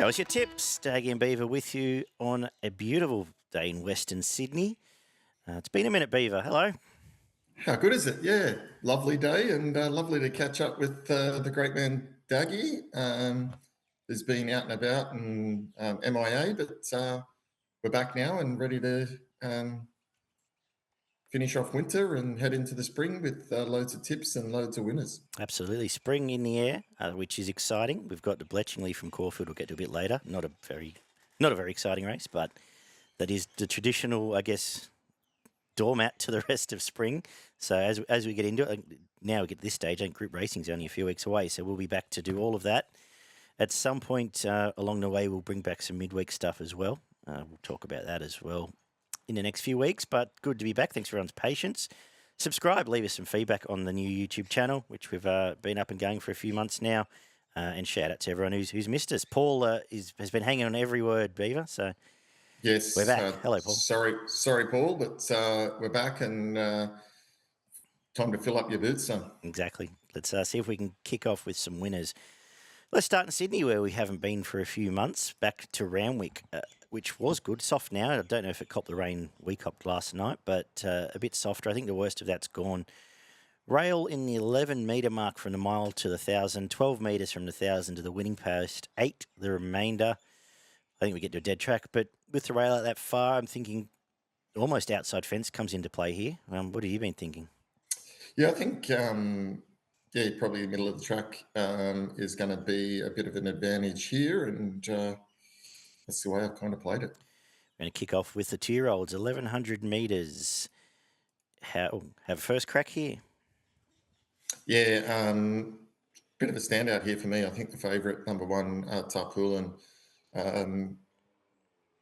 Show us your tips. Daggy Beaver with you on a beautiful day in Western Sydney. It's been a minute, Beaver. Hello. How good is it? Yeah, lovely day and lovely to catch up with the great man Daggy, who's been out and about and MIA, but we're back now and ready to finish off winter and head into the spring with loads of tips and loads of winners. Absolutely. Spring in the air, which is exciting. We've got the Bletchingly from Caulfield. We'll get to a bit later. Not a very exciting race, but that is the traditional, I guess, doormat to the rest of spring. So as we get into it, now we get to this stage, group racing's only a few weeks away, so we'll be back to do all of that. At some point along the way, we'll bring back some midweek stuff as well. We'll talk about that as well in the next few weeks, but good to be back. Thanks for everyone's patience. Subscribe, leave us some feedback on the new YouTube channel, which we've been up and going for a few months now, and shout out to everyone who's missed us. Paul has been hanging on every word, Beaver, so... Yes. We're back. Hello, Paul. Sorry, Paul, but we're back and time to fill up your boots, son. Exactly. Let's see if we can kick off with some winners. Let's start in Sydney, where we haven't been for a few months, back to Randwick, which was good. Soft now. I don't know if it copped the rain we copped last night, but a bit softer. I think the worst of that's gone. Rail in the 11-metre mark from the mile to the 1,000, 12 metres from the 1,000 to the winning post, 8 the remainder. I think we get to a dead track, but with the rail out that far, I'm thinking almost outside fence comes into play here. What have you been thinking? Yeah, I think, probably the middle of the track is going to be a bit of an advantage here, and that's the way I've kind of played it. We're going to kick off with the 2-year-olds, 1,100 metres. Have a first crack here. Yeah, bit of a standout here for me. I think the favourite, number 1, Tarpaulin,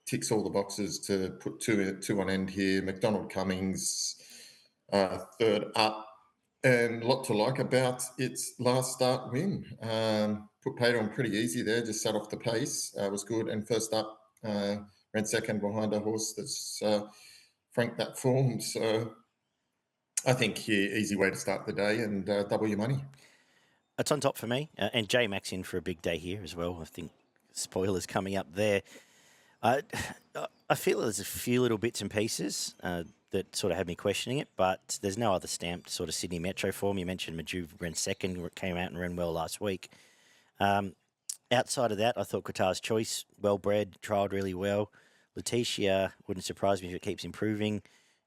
ticks all the boxes to put two on end here. McDonald Cummings, third up, and a lot to like about its last start win. Put Paid on pretty easy there, just sat off the pace, was good. And first up, ran second behind a horse that's franked that form. So I think here, easy way to start the day and double your money. It's on top for me. And J Max in for a big day here as well. I think spoilers coming up there. I feel there's a few little bits and pieces that sort of had me questioning it, but there's no other stamped sort of Sydney Metro form. You mentioned Maju ran second, came out and ran well last week. Outside of that, I thought Qatar's Choice, well-bred, trialled really well. Letitia wouldn't surprise me if it keeps improving.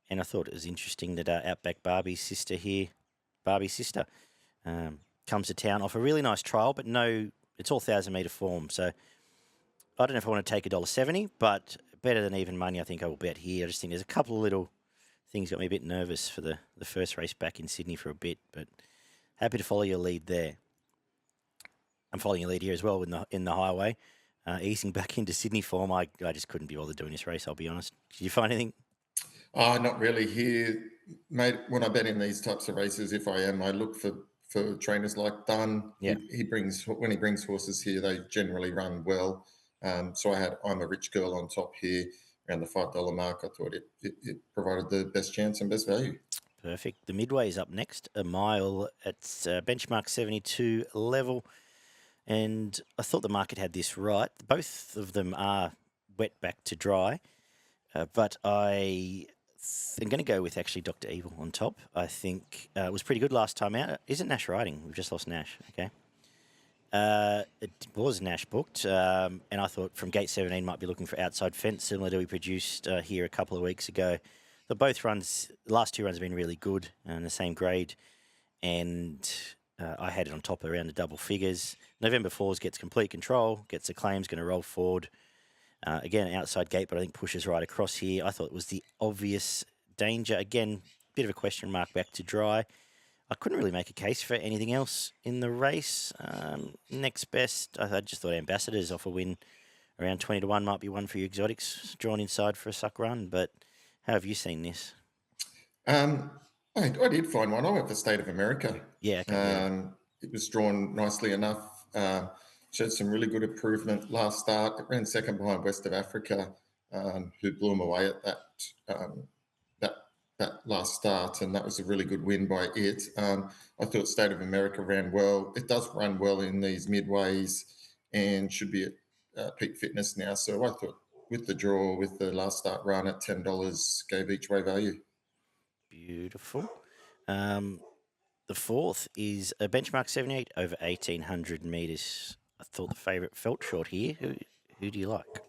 And I thought it was interesting that Outback Barbie's sister, comes to town off a really nice trial, but no, it's all 1,000-metre form, so... I don't know if I want to take $1.70, but better than even money, I think I will bet here. I just think there's a couple of little things got me a bit nervous for the first race back in Sydney for a bit, but happy to follow your lead there. I'm following your lead here as well in the highway. Easing back into Sydney form, I just couldn't be bothered doing this race, I'll be honest. Did you find anything? Not really here, mate. When I bet in these types of races, if I am, I look for trainers like Dunn. Yeah. When he brings horses here, they generally run well. So I had I'm a Rich Girl on top here around the $5 mark. I thought it provided the best chance and best value. Perfect. The Midway is up next, a mile at benchmark 72 level. And I thought the market had this right. Both of them are wet back to dry. But I'm going to go with actually Dr. Evil on top. I think it was pretty good last time out. Isn't Nash riding? We've just lost Nash. Okay. It was Nash booked, and I thought from gate 17 might be looking for outside fence, similar to we produced here a couple of weeks ago. The last two runs have been really good and the same grade, and I had it on top around the double figures. November 4s gets complete control, gets the claims, going to roll forward. Again, outside gate, but I think pushes right across here. I thought it was the obvious danger. Again, bit of a question mark back to dry. I couldn't really make a case for anything else in the race. Next best, I just thought Ambassadors off a win around 20 to 1 might be one for your exotics, drawn inside for a suck run. But how have you seen this? I did find one. I went for State of America. Yeah, okay, It was drawn nicely enough. Showed some really good improvement last start. It ran second behind West of Africa, who blew him away at that last start, and that was a really good win by it. I thought State of America ran well. It does run well in these midways and should be peak fitness now. So I thought with the draw, with the last start run at $10, gave each way value. Beautiful. The fourth is a benchmark 78 over 1,800 metres. I thought the favourite felt short here. Who do you like?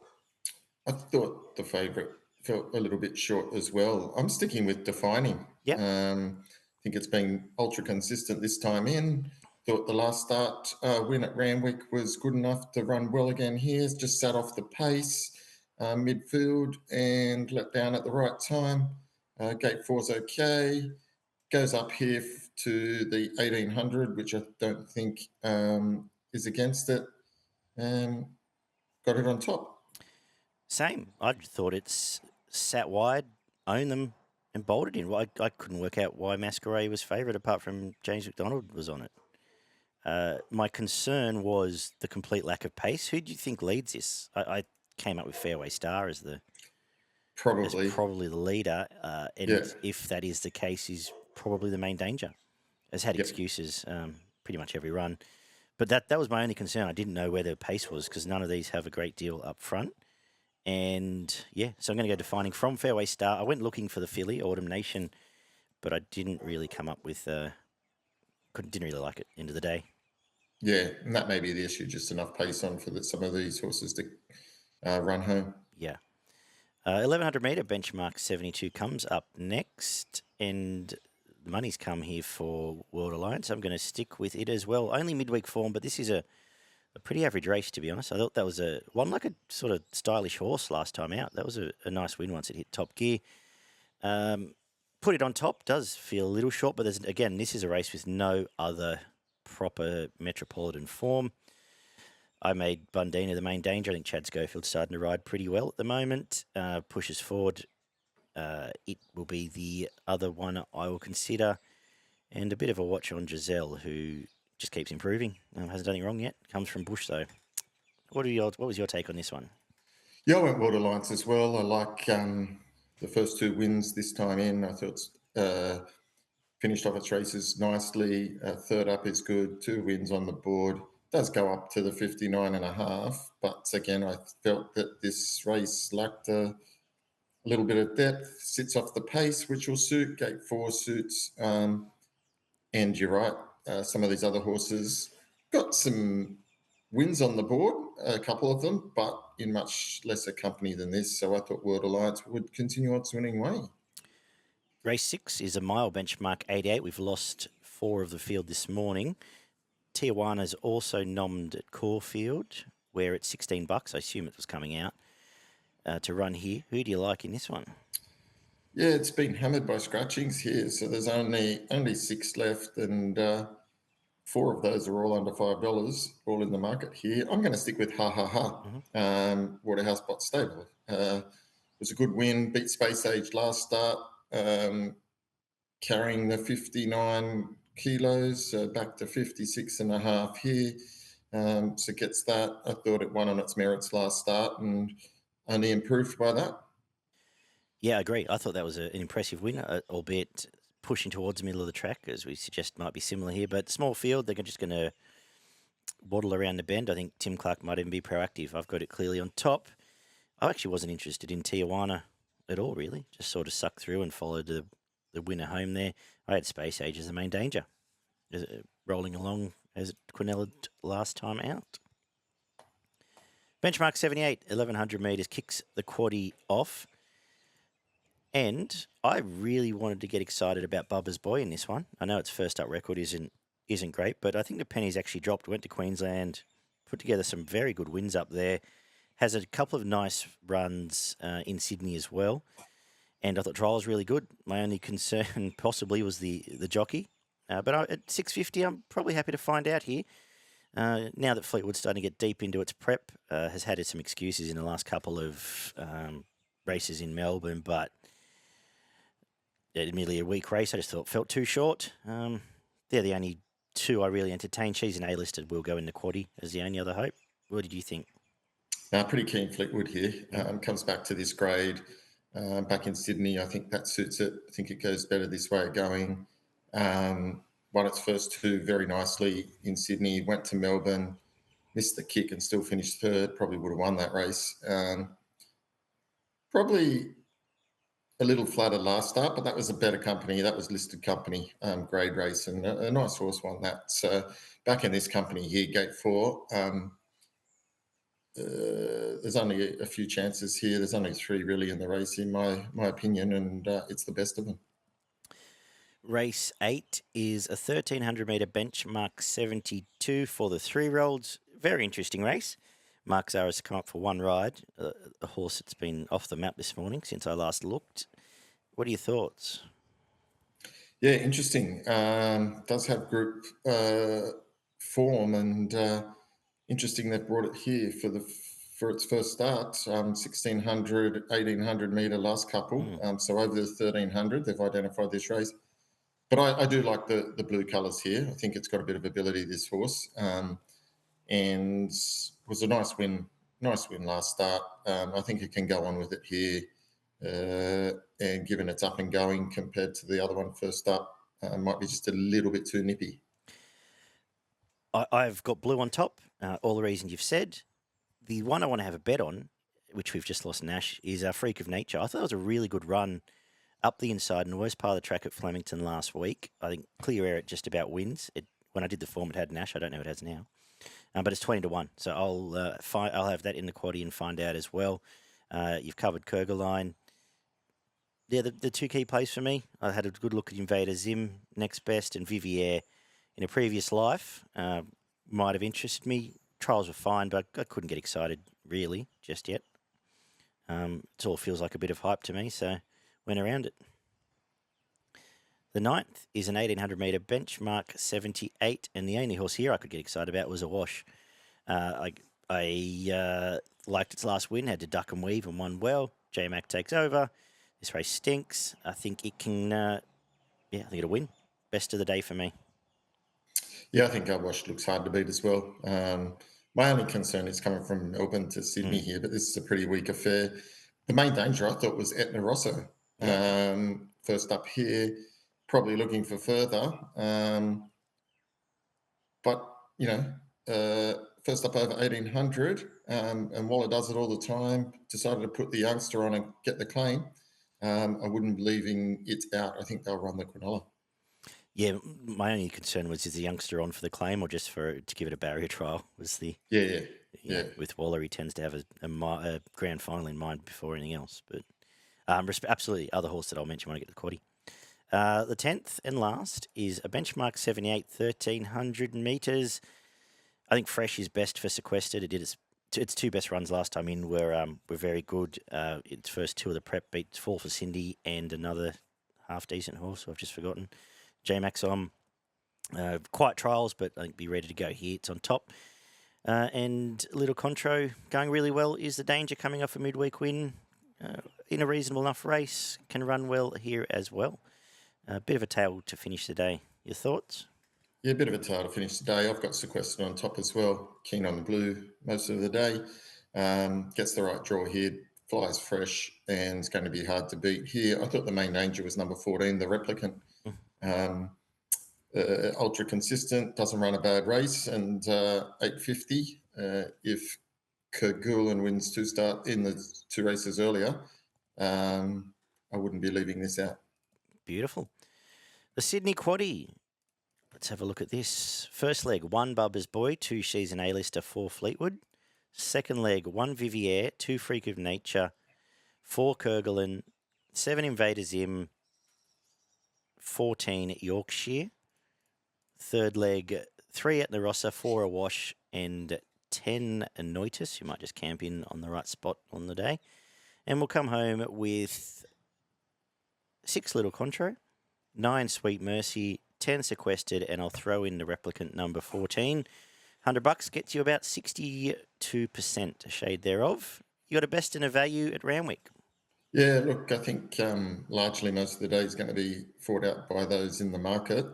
I thought the favourite felt a little bit short as well. I'm sticking with Defining. Yep. I think it's been ultra consistent this time in. Thought the last start win at Randwick was good enough to run well again here. It's just sat off the pace, midfield, and let down at the right time. Gate 4's okay. Goes up here to the 1,800, which I don't think is against it. Got it on top. Same. I thought it's sat wide, owned them, and bolted in. I couldn't work out why Masquerade was favourite apart from James McDonald was on it. My concern was the complete lack of pace. Who do you think leads this? I came up with Fairway Star as probably the leader, and if that is the case, he's probably the main danger. Has had excuses pretty much every run, but that was my only concern. I didn't know where the pace was because none of these have a great deal up front. And so I'm going to go Defining from Fairway Star. I went looking for the filly, Autumn Nation, but I didn't really come up with. Didn't really like it. End of the day. Yeah, and that may be the issue. Just enough pace on for some of these horses to run home. Yeah. 1,100 metre benchmark 72 comes up next, and the money's come here for World Alliance. I'm going to stick with it as well. Only midweek form, but this is a pretty average race, to be honest. I thought that was one like a sort of stylish horse last time out. That was a nice win once it hit top gear. Put it on top does feel a little short, but again, this is a race with no other proper metropolitan form. I made Bundina the main danger. I think Chad Schofield's starting to ride pretty well at the moment. Pushes forward. It will be the other one I will consider. And a bit of a watch on Giselle, who just keeps improving. Hasn't done anything wrong yet. Comes from Bush, though. What was your take on this one? Yeah, I went World Alliance as well. I like the first two wins this time in. I thought finished off its races nicely. Third up is good. 2 wins on the board. Does go up to the 59.5. But again, I felt that this race lacked a little bit of depth. Sits off the pace, which will suit. Gate 4 suits. And you're right. Some of these other horses got some wins on the board, a couple of them, but in much lesser company than this. So I thought World Alliance would continue on its winning way. Race 6 is a mile benchmark 88. We've lost 4 of the field this morning. Tijuana's also nommed at Caulfield, where it's $16. I assume it was coming out to run here. Who do you like in this one? Yeah, it's been hammered by scratchings here. So there's only 6 left, and 4 of those are all under $5, all in the market here. I'm going to stick with Ha Ha Ha, Waterhouse Bot Stable. It was a good win, beat Space Age last start, carrying the 59 kilos back to 56.5 here. So gets that. I thought it won on its merits last start and only improved by that. Yeah, I agree. I thought that was an impressive win, albeit pushing towards the middle of the track, as we suggest might be similar here. But small field, they're just going to waddle around the bend. I think Tim Clark might even be proactive. I've got it clearly on top. I actually wasn't interested in Tijuana at all, really. Just sort of sucked through and followed the winner home there. I had Space Age as the main danger, rolling along as it quinelled last time out. Benchmark 78, 1,100 metres, kicks the quaddie off. And I really wanted to get excited about Bubba's Boy in this one. I know its first up record isn't great, but I think the pennies actually dropped, went to Queensland, put together some very good wins up there. Has a couple of nice runs in Sydney as well. And I thought trial was really good. My only concern possibly was the jockey. But at $6.50, I'm probably happy to find out here. Now that Fleetwood's starting to get deep into its prep, has had some excuses in the last couple of races in Melbourne, but admittedly a weak race. I just felt too short. They're the only 2 I really entertained. She's an A-listed. Will go in the quaddie as the only other hope. What did you think? Pretty keen Fleetwood here. Comes back to this grade. Back in Sydney, I think that suits it. I think it goes better this way going. Won its first 2 very nicely in Sydney. Went to Melbourne. missed the kick and still finished third. Probably would have won that race. Probably a little flattered last start, but that was a better company. That was listed company grade race, and a nice horse won that. So back in this company here, Gate 4, there's only a few chances here. There's only 3 really in the race, in my opinion, and it's the best of them. Race 8 is a 1,300 metre benchmark 72 for the 3-year-olds. Very interesting race. Mark Zara's come up for one ride, a horse that's been off the map this morning since I last looked. What are your thoughts? Yeah, interesting. Does have group form, and interesting they've brought it here for its first start. 1,600, 1,800 metre last couple. So over the 1,300, they've identified this race. But I do like the blue colours here. I think it's got a bit of ability, this horse, and was a nice win last start. I think it can go on with it here, and given it's up and going compared to the other one first up, might be just a little bit too nippy. I've got blue on top, all the reasons you've said. The one I want to have a bet on, which we've just lost Nash, is Freak of Nature. I thought it was a really good run up the inside in the worst part of the track at Flemington last week. I think Clear Air it just about wins. When I did the form, it had Nash. I don't know if it has now. But it's 20-1. So I'll have that in the quaddie and find out as well. You've covered Kerguelen. Yeah, the 2 key plays for me. I had a good look at Invader Zim, next best, and Vivier in a previous life. Might have interested me. Trials were fine, but I couldn't get excited really just yet. It all feels like a bit of hype to me, so went around it. The 9th is an 1,800 metre benchmark 78, and the only horse here I could get excited about was Awash. I liked its last win, had to duck and weave and won well. J-Mac takes over. This race stinks. I think it can, I think it'll win. Best of the day for me. Yeah, I think Awash looks hard to beat as well. My only concern is coming from Melbourne to Sydney here, but this is a pretty weak affair. The main danger I thought was Etna Rosso. First up here, probably looking for further. But, first up over 1,800, and Waller does it all the time, decided to put the youngster on and get the claim. I wouldn't be leaving it out. I think they'll run the Cronulla. Yeah, my only concern was, is the youngster on for the claim or just to give it a barrier trial? Was the Yeah. With Waller, he tends to have a grand final in mind before anything else. But absolutely, other horse that I'll mention when I get to the quaddie. The 10th and last is a benchmark 78, 1,300 metres. I think Fresh is best for Sequestered. It did its 2 best runs last time in were very good. Its first 2 of the prep beats Fall for Cindy and another half decent horse who I've just forgotten. J-Max on. Quiet trials, but I think be ready to go here. It's on top. And Little Contro going really well. Is the danger coming off a midweek win in a reasonable enough race? Can run well here as well. A bit of a tail to finish the day. Your thoughts? Yeah, a bit of a tail to finish the day. I've got Sequestered on top as well. Keen on the blue most of the day. Gets the right draw here. Flies fresh and it's going to be hard to beat here. I thought the main danger was number 14, the Replicant. Ultra consistent, doesn't run a bad race, and 850. If Kerguelen wins 2 start in the 2 races earlier, I wouldn't be leaving this out. Beautiful. The Sydney Quaddie. Let's have a look at this. First leg, 1 Bubba's Boy, 2 She's an A-lister, 4 Fleetwood. Second leg, 1 Vivier, 2 Freak of Nature, 4 Kerguelen, 7 Invader Zim, 14 Yorkshire. Third leg, 3 Etna Rosso, 4 Awash, and 10 Anoitis, who might just camp in on the right spot on the day. And we'll come home with 6 Little Contro, 9 Sweet Mercy, 10 Sequestered, and I'll throw in the Replicant number 14. $100 gets you about 62%, a shade thereof. You got a best and a value at Randwick. Yeah, look, I think largely most of the day is going to be fought out by those in the market.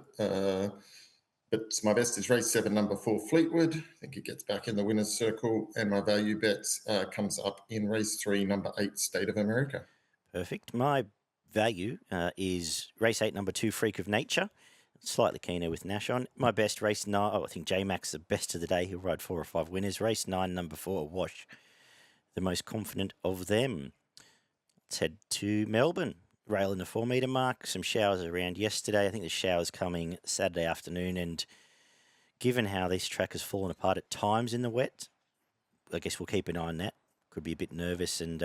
But my best is race 7, number 4, Fleetwood. I think it gets back in the winner's circle. And my value bet comes up in race 3, number 8, State of America. Perfect. My value is race 8, number 2, Freak of Nature. slightly keener with Nash on. My best, race 9. I think J-Max the best of the day. He'll ride 4 or 5 winners. Race 9, number 4, Awash, the most confident of them. Let's head to Melbourne. Rail in the 4 metre mark. Some showers around yesterday. I think the showers coming Saturday afternoon. And given how this track has fallen apart at times in the wet, I guess we'll keep an eye on that. Could be a bit nervous and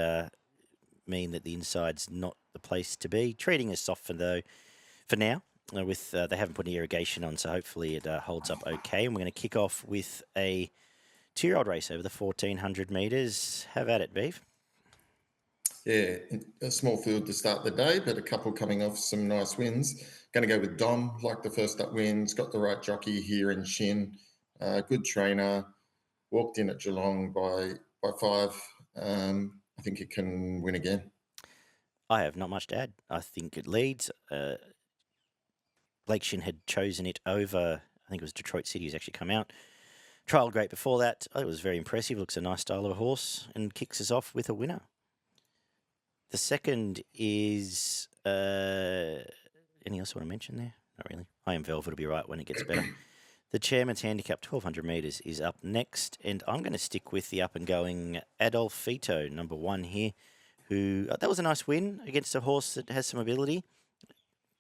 mean that the inside's not the place to be. Treating us soft for now. With they haven't put any irrigation on, so hopefully it holds up okay. And we're going to kick off with a 2-year-old race over the 1,400 metres. Have at it, Beav. Yeah, a small field to start the day, but a couple coming off some nice wins. Going to go with Dom, like the first up wins. Got the right jockey here in Shin. Good trainer. Walked in at Geelong by 5. I think it can win again. I have not much to add. I think it leads. Blake Shin had chosen it over, I think it was Detroit City who's actually come out. Trialled great before that. It was very impressive. Looks a nice style of a horse and kicks us off with a winner. The second is... anything else I want to mention there? Not really. I Am Velvet will be right when it gets better. The Chairman's Handicap 1,200 metres is up next, and I'm going to stick with the up-and-going Adolfito, number 1 here, who... that was a nice win against a horse that has some ability.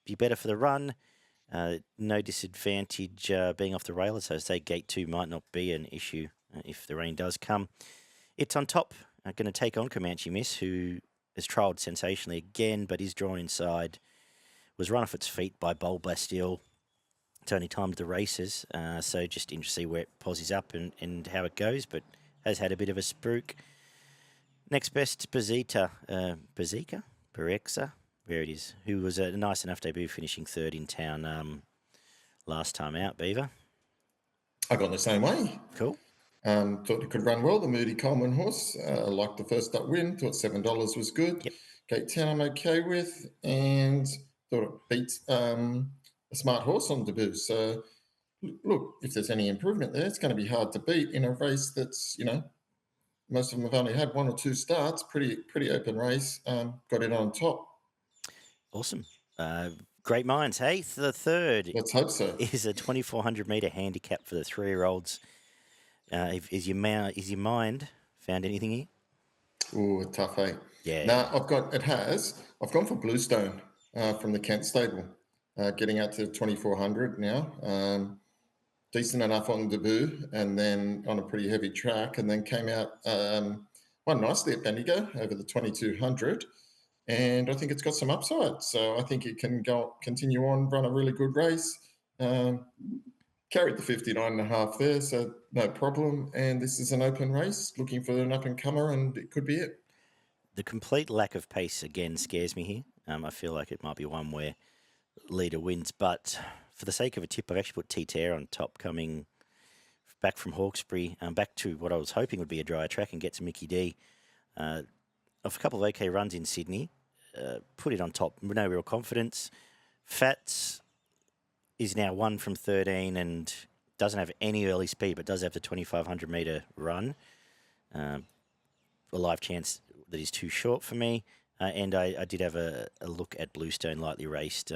Be better for the run. No disadvantage being off the rail, so I say gate 2 might not be an issue if the rain does come. It's on top. Going to take on Comanche Miss, who has trialled sensationally again, but is drawn inside. Was run off its feet by Bold Bastille. It's only timed the races, so just interested to see where it posies up and how it goes, but has had a bit of a spruik. Next best, Berexa, where it is, who was a nice enough debut, finishing 3rd in town last time out, Beaver. I got the same way. Cool. Thought it could run well. The Moody Coleman horse, liked the first up win. Thought $7 was good. Yep. Gate 10 I'm okay with, and thought it beats a smart horse on debut. So, look, if there's any improvement there, it's going to be hard to beat in a race that's, most of them have only had 1 or 2 starts. Pretty open race. Got it on top. Awesome. Great minds, hey? The third Let's hope so. is a 2,400 metre handicap for the 3-year-olds. Is your mind found anything here? Ooh, tough, eh? Yeah. No, I've gone for Bluestone from the Kent stable, getting out to 2,400 now. Decent enough on debut, and then on a pretty heavy track, and then came out, won nicely at Bendigo over the 2,200. And I think it's got some upside. So I think it can continue on, run a really good race. Carried the 59.5 there, so no problem. And this is an open race, looking for an up-and-comer, and it could be it. The complete lack of pace, again, scares me here. I feel like it might be one where leader wins. But for the sake of a tip, I've actually put T-Tear on top, coming back from Hawkesbury, back to what I was hoping would be a dry track, and gets Mickey D. Of a couple of okay runs in Sydney, put it on top, no real confidence. Fats is now 1 from 13 and doesn't have any early speed, but does have the 2,500 metre run. A live chance that is too short for me. And I did have a look at Bluestone, lightly raced.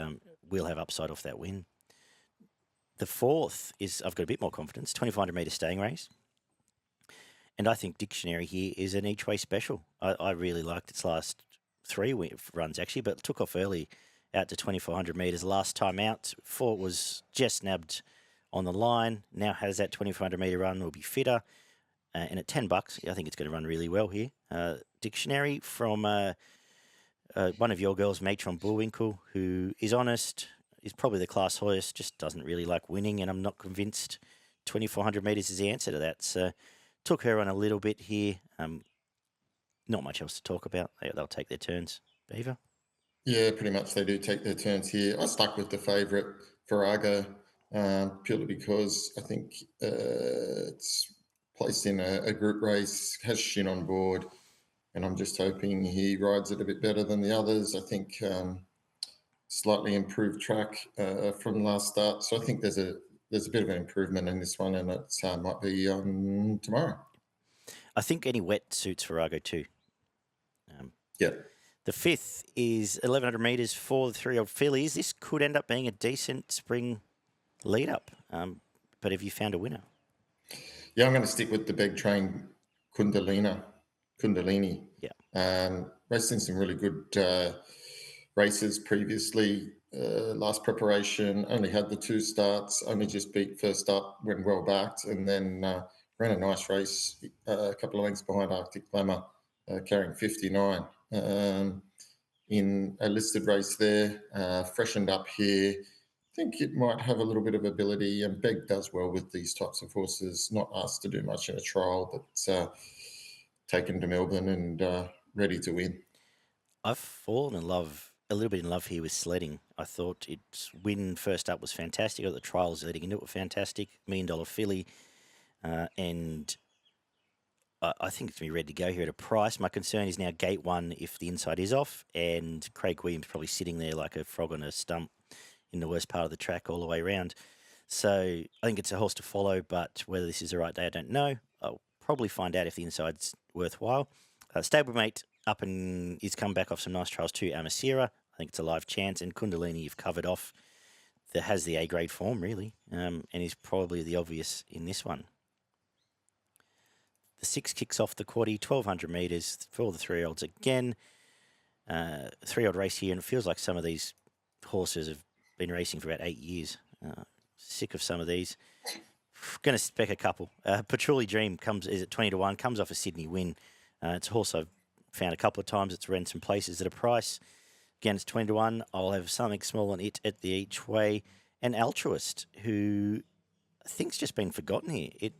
We'll have upside off that win. The fourth is, I've got a bit more confidence, 2,500 metre staying race. And I think Dictionary here is an each-way special. I really liked its last 3 runs, actually, but it took off early out to 2,400 metres. Last time out, Fort was just nabbed on the line. Now has that 2,400 metre run, will be fitter. And at $10, I think it's going to run really well here. Dictionary from one of your girls, Matron Bullwinkle, who is honest, is probably the class horse, just doesn't really like winning, and I'm not convinced 2,400 metres is the answer to that. So took her on a little bit here. Not much else to talk about. They'll take their turns. Beaver? Yeah, pretty much they do take their turns here. I stuck with the favourite, Farrago, purely because I think it's placed in a group race, has Shin on board, and I'm just hoping he rides it a bit better than the others. I think slightly improved track from last start. So I think there's a bit of an improvement in this one, and it might be tomorrow. I think any wet suits Farrago too. Yeah. The fifth is 1,100 metres for the 3-year-old fillies. This could end up being a decent spring lead up. But have you found a winner? Yeah, I'm going to stick with the big train Kundalini. Yeah. Raced in some really good races previously. Last preparation, only had the 2 starts, only just beat first up, went well backed, and then ran a nice race, a couple of lengths behind Arctic Glamour, carrying 59 in a listed race there. Freshened up here. I think it might have a little bit of ability, and Beg does well with these types of horses. Not asked to do much in a trial, but taken to Melbourne and ready to win. I've fallen in love, a little bit in love here with sledding. I thought its win first up was fantastic. The trials leading into it were fantastic. $1 Million filly. And I think it's going to be ready to go here at a price. My concern is now gate 1 if the inside is off, and Craig Williams probably sitting there like a frog on a stump in the worst part of the track all the way around. So I think it's a horse to follow, but whether this is the right day, I don't know. I'll probably find out if the inside's worthwhile. Stablemate up and he's come back off some nice trials too. Amasira, I think it's a live chance, and Kundalini you've covered off. That has the A-grade form, really, and is probably the obvious in this one. The 6 kicks off the quaddie, 1,200 metres for all the 3-year-olds again. 3-year-old race here, and it feels like some of these horses have been racing for about 8 years. Sick of some of these. Going to spec a couple. Patchouli Dream is at 20 to 1, comes off a Sydney win. It's a horse I've found a couple of times. It's ran some places at a price. Again, it's 20 to 1. I'll have something small on it at the each way. And Altruist, who I think's just been forgotten here. It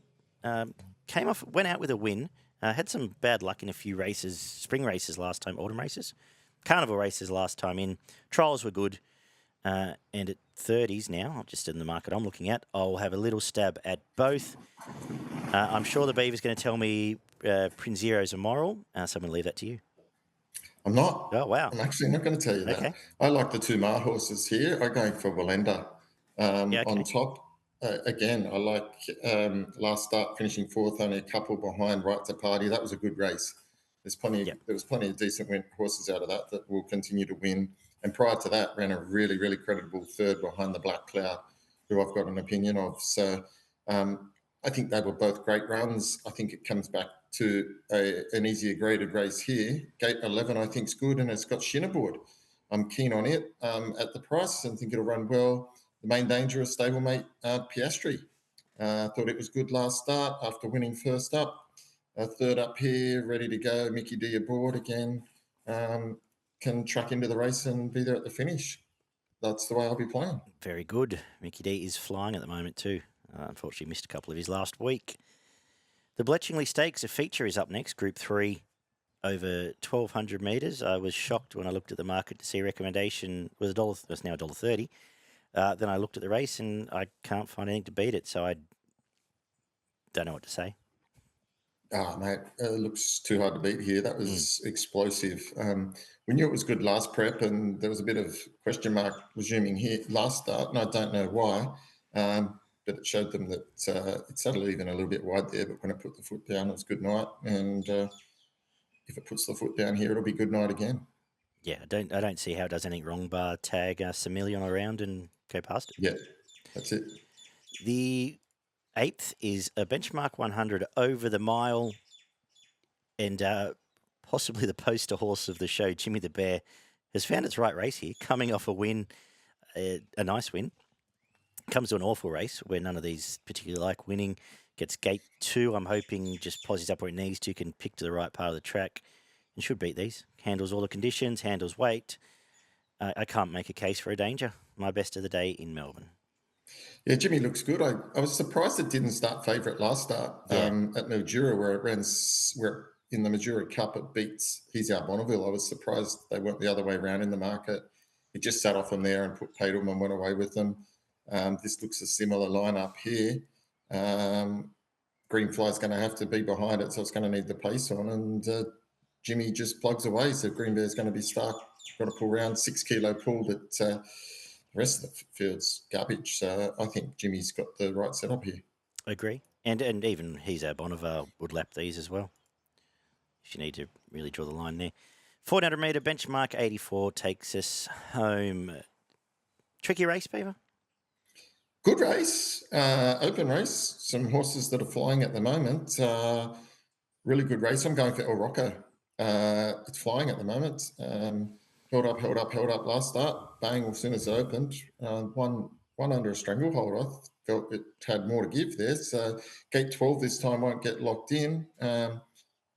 went out with a win. Had some bad luck in a few races, spring races last time, autumn races, carnival races last time in. Trials were good. And at 30s now, just in the market I'm looking at, I'll have a little stab at both. I'm sure the Beaver's going to tell me Prince Zero's immoral, so I'm going to leave that to you. I'm not. Oh, wow. I'm actually not going to tell you that. I like the 2 Mar horses here. I'm going for Walenda on top. Again, I like last start finishing 4th, only a couple behind Right to Party. That was a good race. There was plenty of decent horses out of that will continue to win. And prior to that, ran a really, really creditable 3rd behind the Black Cloud, who I've got an opinion of. So I think they were both great runs. I think it comes back to an easier graded race here. Gate 11, I think, is good, and it's got Shinnerboard. I'm keen on it at the price and think it'll run well. The Main Dangerous stablemate, Piastri. Thought it was good last start after winning first up. 3rd up here, ready to go. Mickey D aboard again. Can track into the race and be there at the finish. That's the way I'll be playing. Very good. Mickey D is flying at the moment too. Unfortunately, missed a couple of his last week. The Bletchingly Stakes, a feature, is up next. Group 3, over 1,200 metres. I was shocked when I looked at the market to see recommendation was it's now $1.30. Then I looked at the race and I can't find anything to beat it, so I don't know what to say. Mate, it looks too hard to beat here. That was explosive. We knew it was good last prep, and there was a bit of question mark resuming here last start, and I don't know why. But it showed them that it settled even a little bit wide there, but when it put the foot down, it was good night. And if it puts the foot down here, it'll be good night again. Yeah, I don't see how it does anything wrong, bar tag Semillion around and go past it. Yeah, that's it. The 8th is a benchmark 100 over the mile, and possibly the poster horse of the show, Jimmy the Bear, has found its right race here, coming off a win, a nice win. Comes to an awful race where none of these particularly like winning. Gets gate 2. I'm hoping just posies up where it needs to, can pick to the right part of the track and should beat these. Handles all the conditions, handles weight. I can't make a case for a danger. My best of the day in Melbourne. Yeah, Jimmy looks good. I was surprised it didn't start favourite last start at Mildura, where it ran in the Mildura Cup it beats He's Our Bonneville. I was surprised they went the other way around in the market. It just sat off them there and paid them and went away with them. This looks a similar lineup here. Greenfly's going to have to be behind it, so it's going to need the pace on. And Jimmy just plugs away, so Green Bear's going to be stuck. Got to pull round 6 kilo pull, but the rest of the field's garbage. So I think Jimmy's got the right setup here. I agree. And even He's Our Bonneville would lap these as well, if you need to really draw the line there. 400 metre benchmark 84 takes us home. Tricky race, Beaver? Good race, open race. Some horses that are flying at the moment. Really good race. I'm going for El Rocko. It's flying at the moment. Held up last start. Bang as soon as it opened. One under a stranglehold. I felt it had more to give there. So gate 12 this time won't get locked in. But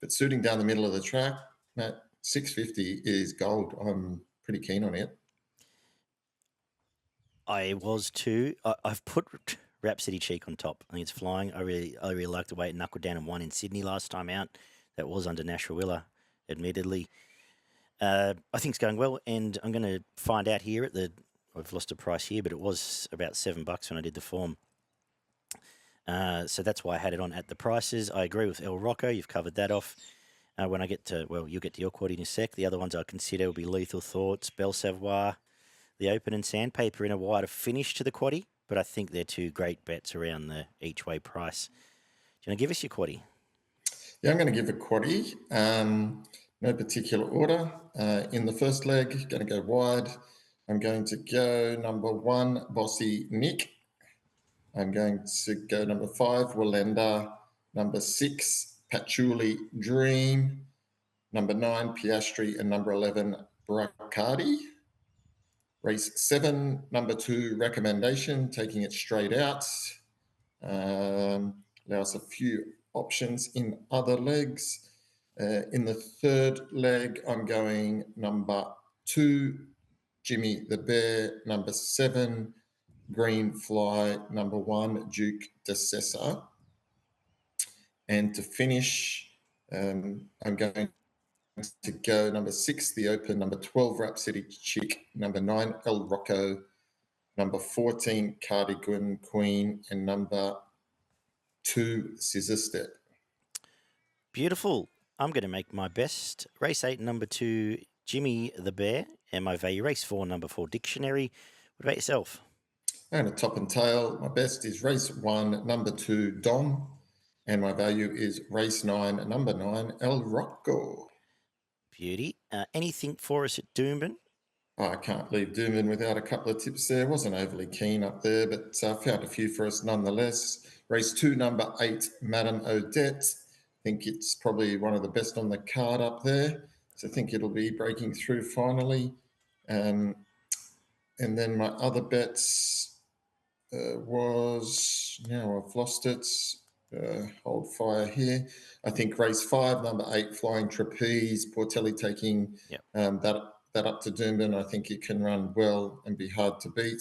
suiting down the middle of the track, at 650 is gold. I'm pretty keen on it. I was too. I've put Rhapsody Cheek on top. I think it's flying. I really like the way it knuckled down and won in Sydney last time out. That was under Nasrawilla, admittedly. I think it's going well, and I'm going to find out here at the. I've lost a price here, but it was about $7 when I did the form. So that's why I had it on at the prices. I agree with El Rocko. You've covered that off. When I get to, well, you'll get to your quad in a sec. The other ones I consider will be Lethal Thoughts, Belle Savoie, the Open and Sandpaper in a wider finish to the quaddie, but I think they're two great bets around the each way price. Do you want to give us your quaddie? Yeah, I'm going to give a quaddie. No particular order. In the first leg, going to go wide. I'm going to go number 1, Bossy Nick. I'm going to go number 5, Willenda. Number 6, Patchouli Dream. Number 9, Piastri. And number 11, Bracardi. Race 7, number 2, Recommendation, taking it straight out. Allows a few options in other legs. In the third leg, I'm going number 2, Jimmy the Bear, number 7, Green Fly, number 1, Duke de Sessa. And to finish, I'm going to go number 6, The Open, number 12, Rhapsody Chick, number 9, El Rocko, number 14, Cardigan Queen, and number 2, Scissor Step. Beautiful. I'm going to make my best. Race 8, number 2, Jimmy the Bear, and my value. Race 4, number 4, Dictionary. What about yourself? And a top and tail. My best is race 1, number 2, Dom. And my value is race 9, number 9, El Rocko. Beauty. Anything for us at Doomben? I can't leave Doomben without a couple of tips there. Wasn't overly keen up there, but found a few for us nonetheless. Race 2, number 8, Madame Odette. I think it's probably one of the best on the card up there. So I think it'll be breaking through finally. And then my other bets was, now I've lost it. Hold fire here. I think race 5, number 8, Flying Trapeze. Portelli taking that up to Doomben. I think it can run well and be hard to beat.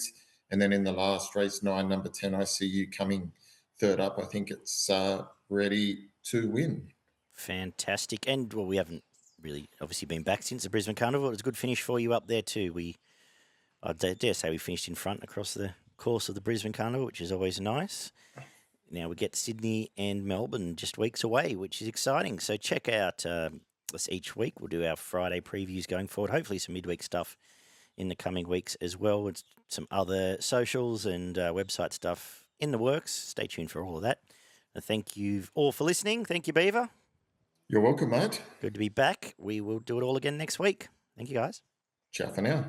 And then in the last race 9, number 10, I see you coming third up. I think it's ready to win. Fantastic. And, well, we haven't really obviously been back since the Brisbane Carnival. It was a good finish for you up there too. I dare say we finished in front across the course of the Brisbane Carnival, which is always nice. Now we get Sydney and Melbourne just weeks away, which is exciting. So check out us each week. We'll do our Friday previews going forward. Hopefully some midweek stuff in the coming weeks as well. With some other socials and website stuff in the works. Stay tuned for all of that. Thank you all for listening. Thank you, Beaver. You're welcome, mate. Good to be back. We will do it all again next week. Thank you, guys. Ciao for now.